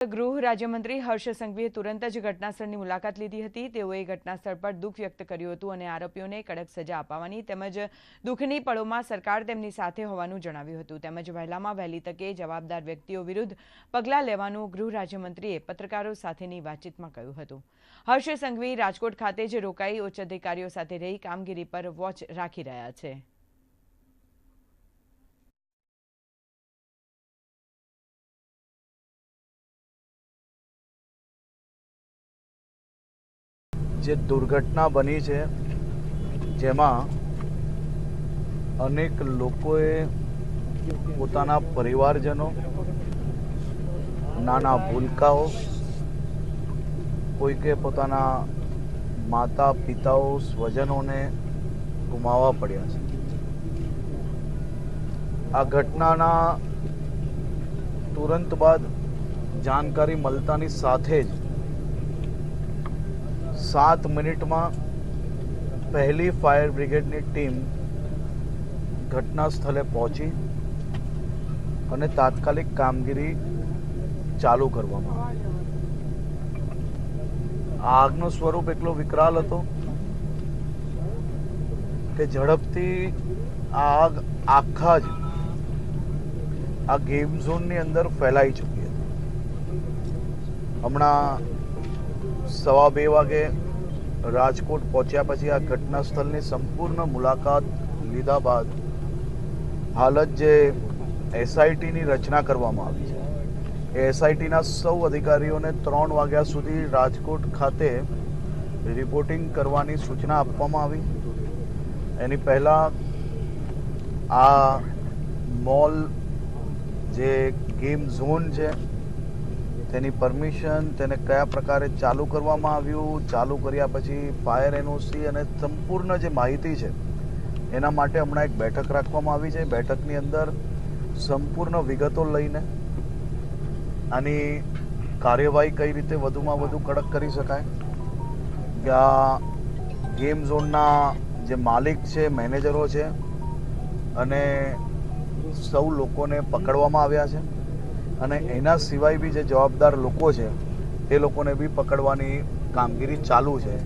ગૃહ રાજ્યમંત્રી હર્ષ સંઘવીએ તુરંત જ ઘટનાસ્થળની મુલાકાત લીધી હતી। તેઓએ ઘટનાસ્થળ પર દુઃખ વ્યક્ત કર્યું હતું અને આરોપીઓને કડક સજા અપાવવાની તેમજ દુઃખની પળોમાં સરકાર તેમની સાથે હોવાનું જણાવ્યું હતું તેમજ વહેલામાં વહેલી તકે જવાબદાર વ્યક્તિઓ વિરુદ્ધ પગલાં લેવાનું ગૃહ રાજ્યમંત્રીએ પત્રકારો સાથેની વાતચીતમાં કહ્યું હતું। હર્ષ સંઘવી રાજકોટ ખાતે જ રોકાઈ ઉચ્ચ અધિકારીઓ સાથે રહી કામગીરી પર વોચ રાખી રહ્યા છે। જે દુર્ઘટના બની છે જેમાં અનેક લોકોએ પોતાના પરિવારજનો, નાના ભૂલકાઓ, કોઈકે પોતાના માતા પિતાઓ સ્વજનોને ગુમાવવા પડ્યા છે। આ ઘટનાના તુરંત બાદ જાણકારી મળતાની સાથે જ 7 મિનિટમાં પહેલી ફાયર બ્રિગેડની ટીમ ઘટના સ્થળે પહોંચી અને તાત્કાલિક કામગીરી ચાલુ કરવામાં આવી। આગનું સ્વરૂપ એટલો વિકરાલ હતો કે ઝડપથી આગ આખા જ આ ગેમ ઝોનની અંદર ફેલાઈ ચૂકી હતી। હમણાં 2:15 વાગે રાજકોટ પહોંચ્યા પછી આ ઘટના સ્થળની સંપૂર્ણ મુલાકાત લીધા બાદ હાલ જ જે એસઆઈટીની રચના કરવામાં આવી છે એ એસઆઈટીના સૌ અધિકારીઓને 3 વાગ્યા સુધી રાજકોટ ખાતે રિપોર્ટિંગ કરવાની સૂચના આપવામાં આવી। એની પહેલાં આ મોલ જે ગેમ ઝોન છે તેની પરમિશન, તેને કયા પ્રકારે ચાલુ કરવામાં આવ્યું, ચાલુ કર્યા પછી ફાયર એનઓસી અને સંપૂર્ણ જે માહિતી છે એના માટે હમણાં એક બેઠક રાખવામાં આવી છે। બેઠકની અંદર સંપૂર્ણ વિગતો લઈને આની કાર્યવાહી કઈ રીતે વધુમાં વધુ કડક કરી શકાય, કે આ ગેમ ઝોનના જે માલિક છે, મેનેજરો છે અને સૌ લોકોને પકડવામાં આવ્યા છે અને એના સિવાય બી જે જવાબદાર લોકો છે એ લોકોને બી પકડવાની કામગીરી ચાલુ છે।